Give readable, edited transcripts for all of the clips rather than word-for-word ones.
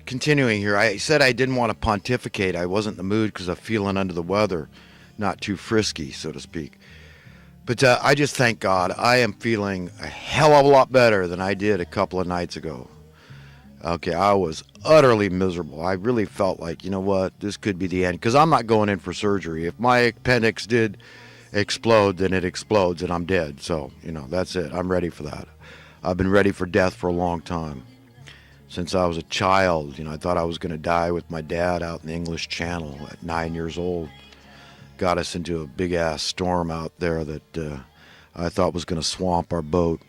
Continuing here, I said I didn't want to pontificate. I wasn't in the mood because I'm feeling under the weather, not too frisky, so to speak. But I just thank God I am feeling a hell of a lot better than I did a couple of nights ago. Okay, I was utterly miserable. I really felt like, you know what, this could be the end because I'm not going in for surgery. If my appendix did explode, then it explodes and I'm dead. So, that's it. I'm ready for that. I've been ready for death for a long time. Since I was a child, I thought I was going to die with my dad out in the English Channel at 9 years old. Got us into a big ass storm out there that I thought was going to swamp our boat.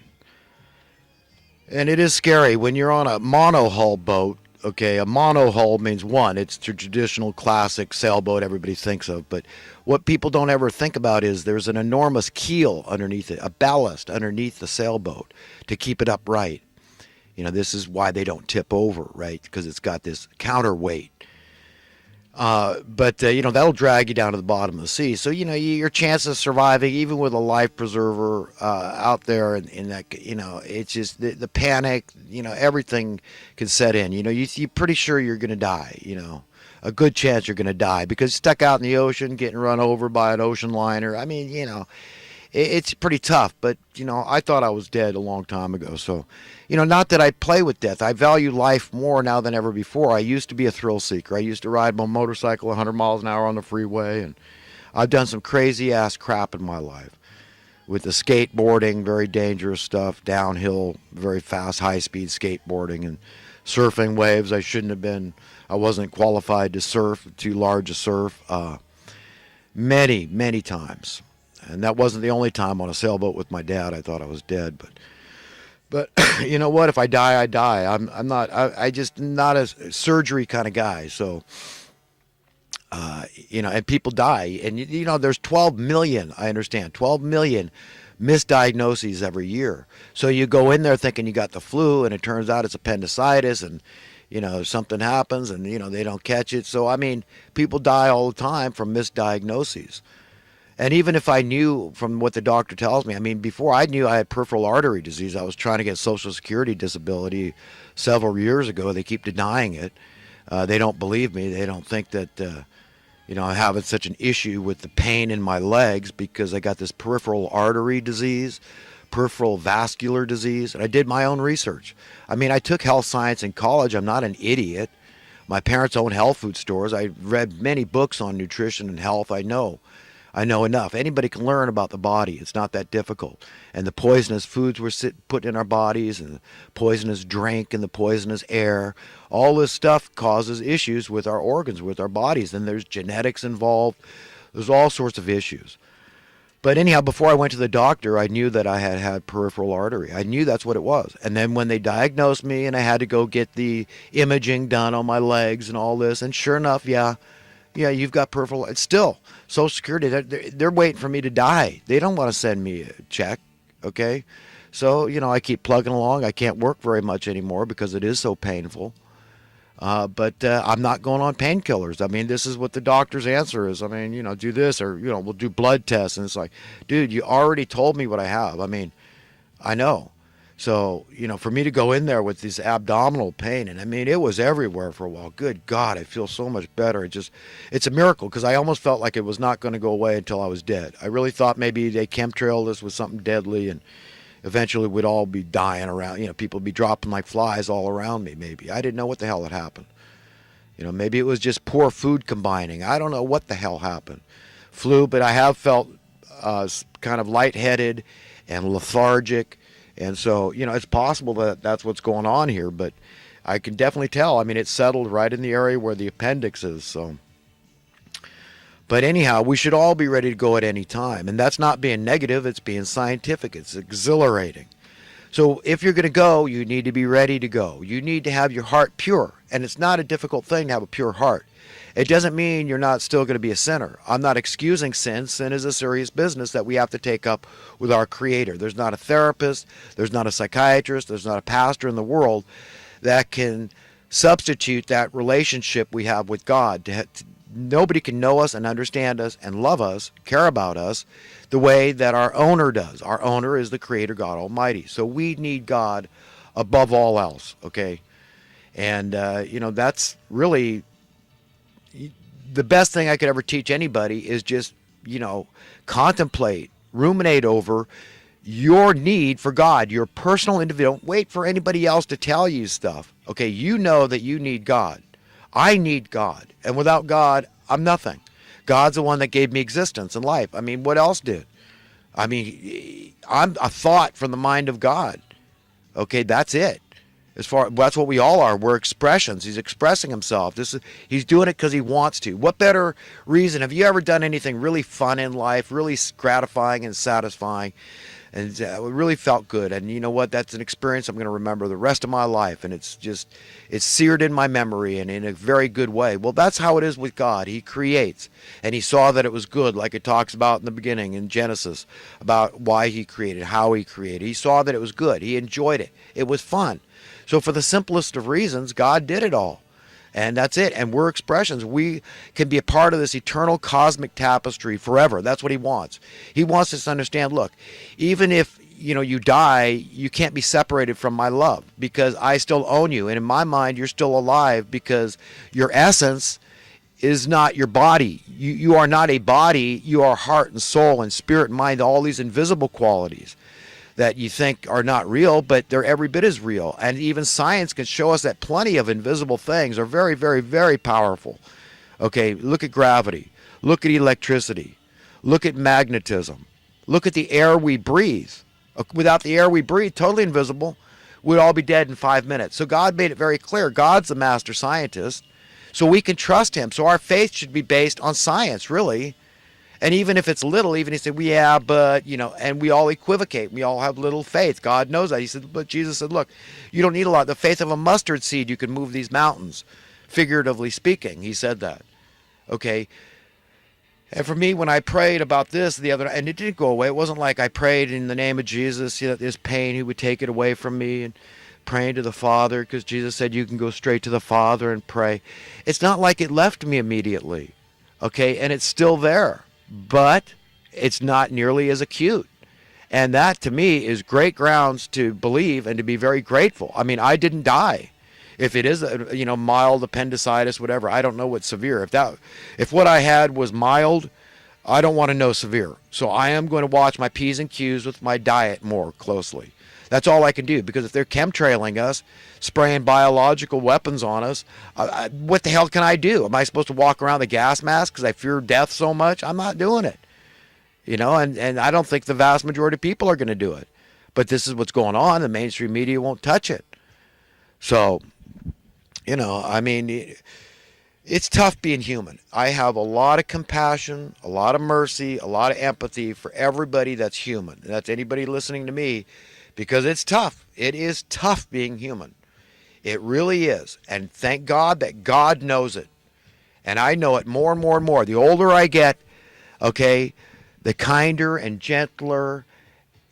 And it is scary when you're on a monohull boat. Okay, a monohull means one. It's the traditional classic sailboat everybody thinks of. But what people don't ever think about is there's an enormous keel underneath it, a ballast underneath the sailboat to keep it upright. This is why they don't tip over, right? Because it's got this counterweight. But that'll drag you down to the bottom of the sea. So, your chances of surviving, even with a life preserver out there, in that, it's just the panic, everything can set in. You're pretty sure you're going to die, a good chance you're going to die because stuck out in the ocean, getting run over by an ocean liner. I mean, it's pretty tough, but, I thought I was dead a long time ago. So, not that I play with death. I value life more now than ever before. I used to be a thrill seeker. I used to ride my motorcycle 100 miles an hour on the freeway, and I've done some crazy ass crap in my life. With the skateboarding, very dangerous stuff, downhill, very fast, high speed skateboarding, and surfing waves. I wasn't qualified to surf, too large to surf, many, many times. And that wasn't the only time on a sailboat with my dad. I thought I was dead, but you know what? If I die, I die. I'm not. I just not a surgery kind of guy. So, and people die, and there's 12 million. I understand 12 million misdiagnoses every year. So you go in there thinking you got the flu, and it turns out it's appendicitis, and something happens, and they don't catch it. So I mean, people die all the time from misdiagnoses. And even if I knew from what the doctor tells me, I mean, before I knew I had peripheral artery disease, I was trying to get Social Security disability several years ago. They keep denying it. They don't believe me. They don't think that, I'm having such an issue with the pain in my legs because I got this peripheral artery disease, peripheral vascular disease. And I did my own research. I mean, I took health science in college. I'm not an idiot. My parents own health food stores. I read many books on nutrition and health. I know enough. Anybody can learn about the body. It's not that difficult. And the poisonous foods we're put in our bodies, and the poisonous drink, and the poisonous air, all this stuff causes issues with our organs, with our bodies. And there's genetics involved. There's all sorts of issues. But anyhow, before I went to the doctor, I knew that I had peripheral artery. I knew that's what it was. And then when they diagnosed me and I had to go get the imaging done on my legs and all this, and sure enough, yeah, you've got peripheral. It's still Social Security. They're waiting for me to die. They don't want to send me a check. Okay, so I keep plugging along. I can't work very much anymore because it is so painful. But I'm not going on painkillers. I mean, this is what the doctor's answer is. I mean, do this or we'll do blood tests. And it's like, dude, you already told me what I have. I mean, I know. So, for me to go in there with this abdominal pain, and I mean, it was everywhere for a while. Good God, I feel so much better. It's a miracle because I almost felt like it was not going to go away until I was dead. I really thought maybe they chemtrailed us with something deadly and eventually we'd all be dying around. People would be dropping like flies all around me maybe. I didn't know what the hell had happened. Maybe it was just poor food combining. I don't know what the hell happened. Flu, but I have felt kind of lightheaded and lethargic. And so, it's possible that that's what's going on here, but I can definitely tell. I mean, it's settled right in the area where the appendix is. So, but anyhow, we should all be ready to go at any time. And that's not being negative. It's being scientific. It's exhilarating. So if you're going to go, you need to be ready to go. You need to have your heart pure. And it's not a difficult thing to have a pure heart. It doesn't mean you're not still going to be a sinner. I'm not excusing sin. Sin is a serious business that we have to take up with our Creator. There's not a therapist, there's not a psychiatrist, there's not a pastor in the world that can substitute that relationship we have with God. Nobody can know us and understand us and love us, care about us, the way that our owner does. Our owner is the Creator God Almighty. So we need God above all else, okay? And, that's really the best thing I could ever teach anybody is just, contemplate, ruminate over your need for God, your personal individual. Don't wait for anybody else to tell you stuff. Okay, you know that you need God. I need God. And without God, I'm nothing. God's the one that gave me existence and life. I mean, what else did? I mean, I'm a thought from the mind of God. Okay, that's it. That's what we all are. We're expressions. He's expressing himself. He's doing it because he wants to. What better reason? Have you ever done anything really fun in life, really gratifying and satisfying, and it really felt good? And you know what? That's an experience I'm going to remember the rest of my life, and it's seared in my memory and in a very good way. Well, that's how it is with God. He creates, and he saw that it was good, like it talks about in the beginning in Genesis, about why he created, how he created. He saw that it was good. He enjoyed it. It was fun. So for the simplest of reasons, God did it all. And that's it. And we're expressions. We can be a part of this eternal cosmic tapestry forever. That's what he wants. He wants us to understand, look, even if you die, you can't be separated from my love because I still own you. And in my mind, you're still alive because your essence is not your body. You are not a body. You are heart and soul and spirit and mind, all these invisible qualities that you think are not real, but they're every bit as real. And even science can show us that plenty of invisible things are very, very, very powerful. Okay, look at gravity. Look at electricity. Look at magnetism. Look at the air we breathe. Without the air we breathe, totally invisible, we'd all be dead in 5 minutes. So God made it very clear. God's the master scientist, so we can trust him. So our faith should be based on science, really. And even if it's little, even he said, well, yeah, but, and we all equivocate. We all have little faith. God knows that. He said, but Jesus said, look, you don't need a lot. The faith of a mustard seed, you can move these mountains, figuratively speaking. He said that. Okay. And for me, when I prayed about this the other night, and it didn't go away. It wasn't like I prayed in the name of Jesus, this pain, he would take it away from me, and praying to the Father, because Jesus said you can go straight to the Father and pray. It's not like it left me immediately. Okay. And it's still there. But it's not nearly as acute. And that, to me, is great grounds to believe and to be very grateful. I mean, I didn't die. If it is, mild appendicitis, whatever, I don't know what's severe. If what I had was mild, I don't want to know severe. So I am going to watch my P's and Q's with my diet more closely. That's all I can do, because if they're chemtrailing us, spraying biological weapons on us, what the hell can I do? Am I supposed to walk around with a gas mask because I fear death so much? I'm not doing it. And I don't think the vast majority of people are going to do it. But this is what's going on. The mainstream media won't touch it. So, it's tough being human. I have a lot of compassion, a lot of mercy, a lot of empathy for everybody that's human. That's anybody listening to me. Because it's tough. It is tough being human. It really is. And thank God that God knows it. And I know it more and more and more. The older I get, okay, the kinder and gentler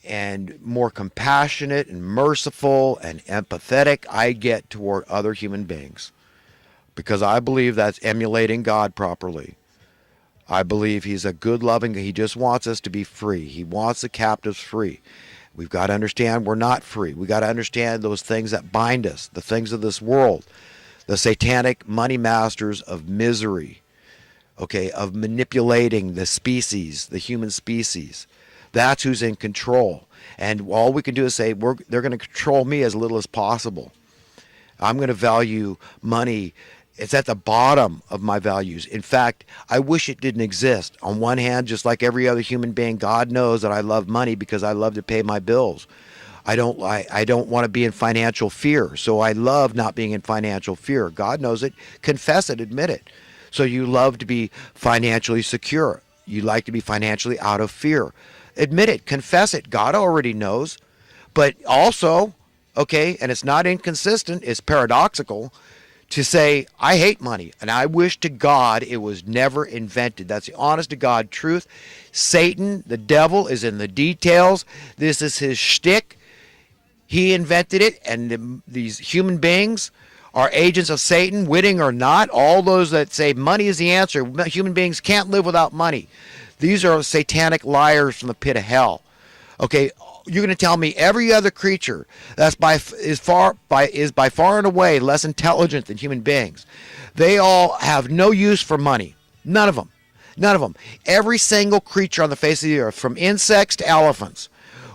and more compassionate and merciful and empathetic I get toward other human beings. Because I believe that's emulating God properly. I believe he's a good, loving, he just wants us to be free. He wants the captives free. We've got to understand we're not free. We've got to understand those things that bind us, the things of this world, the satanic money masters of misery, okay, of manipulating the species, the human species. That's who's in control. And all we can do is say they're going to control me as little as possible. I'm going to value money. It's at the bottom of my values. In fact, I wish it didn't exist. On one hand, just like every other human being, God knows that I love money because I love to pay my bills. I don't want to be in financial fear, so I love not being in financial fear. God knows it. Confess it. Admit it. So you love to be financially secure. You like to be financially out of fear. Admit it. Confess it. God already knows. But also, okay, and it's not inconsistent, it's paradoxical, to say, I hate money, and I wish to God it was never invented. That's the honest to God truth. Satan, the devil, is in the details. This is his shtick. He invented it, and these human beings are agents of Satan, witting or not. All those that say money is the answer, human beings can't live without money. These are satanic liars from the pit of hell. Okay, you're going to tell me every other creature that's is by far and away less intelligent than human beings, they all have no use for money. None of them. None of them. Every single creature on the face of the earth, from insects to elephants,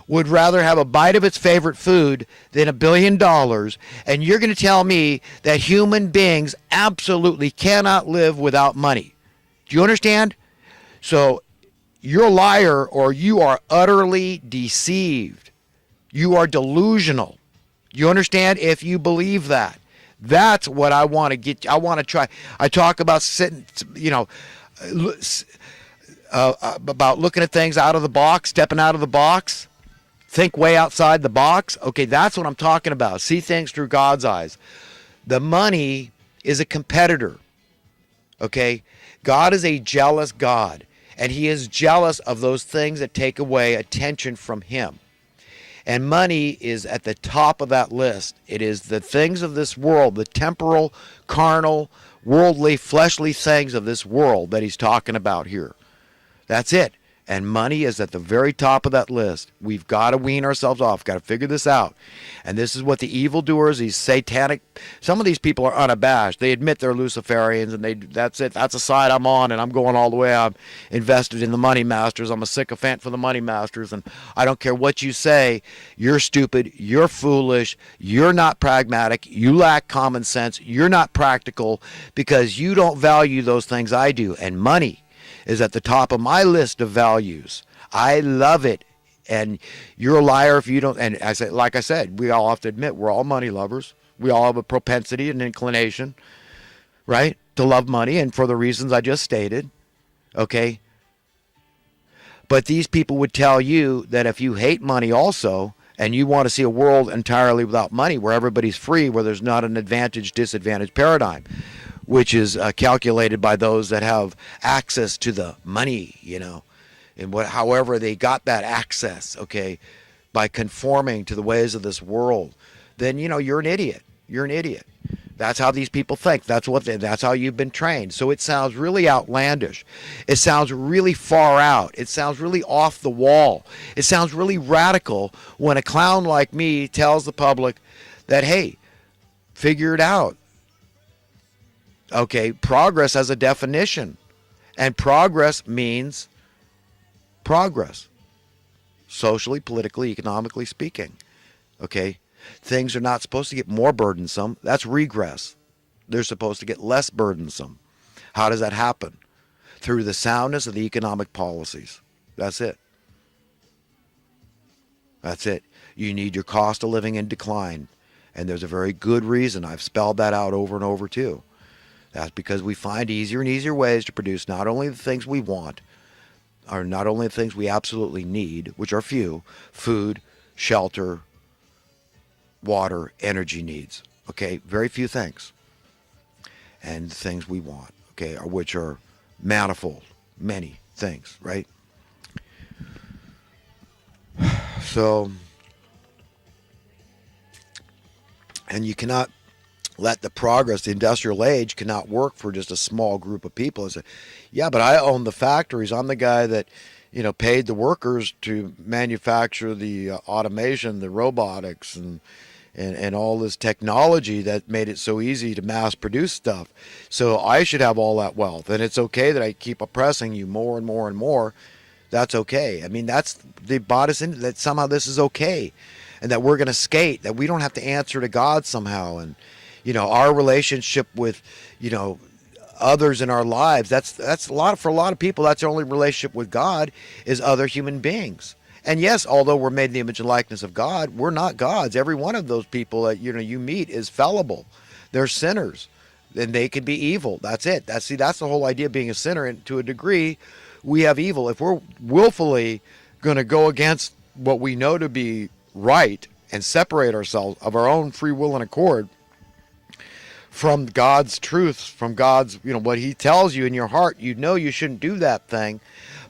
would rather have a bite of its favorite food than $1 billion. And you're going to tell me that human beings absolutely cannot live without money. Do you understand? So you're a liar, or you are utterly deceived. You are delusional. You understand? If you believe that. That's what I want to get. I want to try. I talk about sitting, about looking at things out of the box, stepping out of the box. Think way outside the box. Okay, that's what I'm talking about. See things through God's eyes. The money is a competitor. Okay? God is a jealous God, and he is jealous of those things that take away attention from him. And money is at the top of that list. It is the things of this world, the temporal, carnal, worldly, fleshly things of this world that he's talking about here. That's it. And money is at the very top of that list. We've got to wean ourselves off. Got to figure this out. And this is what the evildoers, these satanic, some of these people are unabashed. They admit they're Luciferians, and that's it. That's a side I'm on, and I'm going all the way. I'm invested in the money masters. I'm a sycophant for the money masters, and I don't care what you say. You're stupid. You're foolish. You're not pragmatic. You lack common sense. You're not practical because you don't value those things I do. And money is at the top of my list of values. I love it. And you're a liar if you don't. And like I said, we all have to admit we're all money lovers. We all have a propensity and inclination, right, to love money, and for the reasons I just stated. Okay? But these people would tell you that if you hate money also, and you want to see a world entirely without money, where everybody's free, where there's not an advantage-disadvantage paradigm, which is calculated by those that have access to the money, and however they got that access, okay, by conforming to the ways of this world, then you're an idiot. You're an idiot. That's how these people think. That's how you've been trained. So it sounds really outlandish. It sounds really far out. It sounds really off the wall. It sounds really radical when a clown like me tells the public that, hey, figure it out. Okay, progress has a definition, and progress means progress, socially, politically, economically speaking. Okay, things are not supposed to get more burdensome. That's regress. They're supposed to get less burdensome. How does that happen? Through the soundness of the economic policies. That's it. That's it. You need your cost of living in decline, and there's a very good reason. I've spelled that out over and over too. That's because we find easier and easier ways to produce not only the things we want, or not only the things we absolutely need, which are few: food, shelter, water, energy needs. Okay, very few things. And the things we want, okay, which are manifold, many things, right? So, and you cannot let the progress, the industrial age cannot work for just a small group of people. It's yeah, but I own the factories. I'm the guy that, paid the workers to manufacture the automation, the robotics, and all this technology that made it so easy to mass produce stuff. So I should have all that wealth. And it's okay that I keep oppressing you more and more and more. That's okay. I mean, they bought us into that somehow this is okay. And that we're going to skate, that we don't have to answer to God somehow. And, our relationship with, others in our lives, that's for a lot of people, that's their only relationship with God is other human beings. And yes, although we're made in the image and likeness of God, we're not gods. Every one of those people that you meet is fallible. They're sinners, and they can be evil. That's it. That's the whole idea of being a sinner. And to a degree, we have evil. If we're willfully going to go against what we know to be right and separate ourselves of our own free will and accord from God's truth, from God's, what he tells you in your heart, you shouldn't do that thing,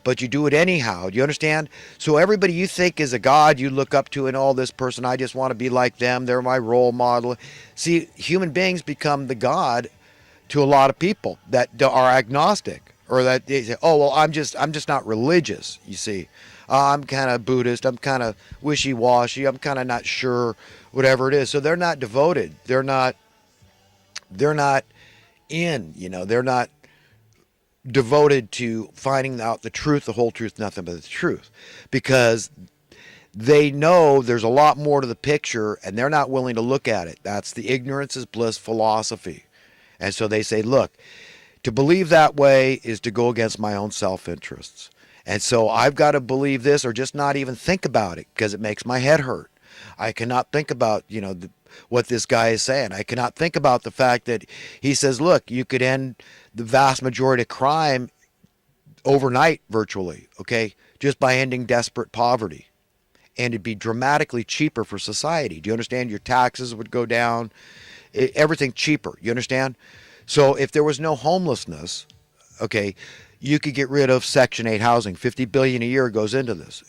but you do it anyhow. Do you understand? So everybody you think is a God you look up to, and all this person, I just want to be like them. They're my role model. See, human beings become the God to a lot of people that are agnostic, or that they say, oh, well, I'm just not religious, you see. I'm kind of Buddhist, I'm kind of wishy-washy, I'm kind of not sure, whatever it is. So they're not devoted. They're not in, they're not devoted to finding out the truth, the whole truth, nothing but the truth, because they know there's a lot more to the picture and they're not willing to look at it. That's the ignorance is bliss philosophy. And so they say, look, to believe that way is to go against my own self-interests. And so I've got to believe this or just not even think about it because it makes my head hurt. I cannot think about, what this guy is saying. I cannot think about the fact that he says, look, you could end the vast majority of crime overnight virtually, okay, just by ending desperate poverty. And it'd be dramatically cheaper for society. Do you understand? Your taxes would go down, everything cheaper. You understand? So if there was no homelessness, okay, you could get rid of Section 8 housing. $50 billion a year goes into this.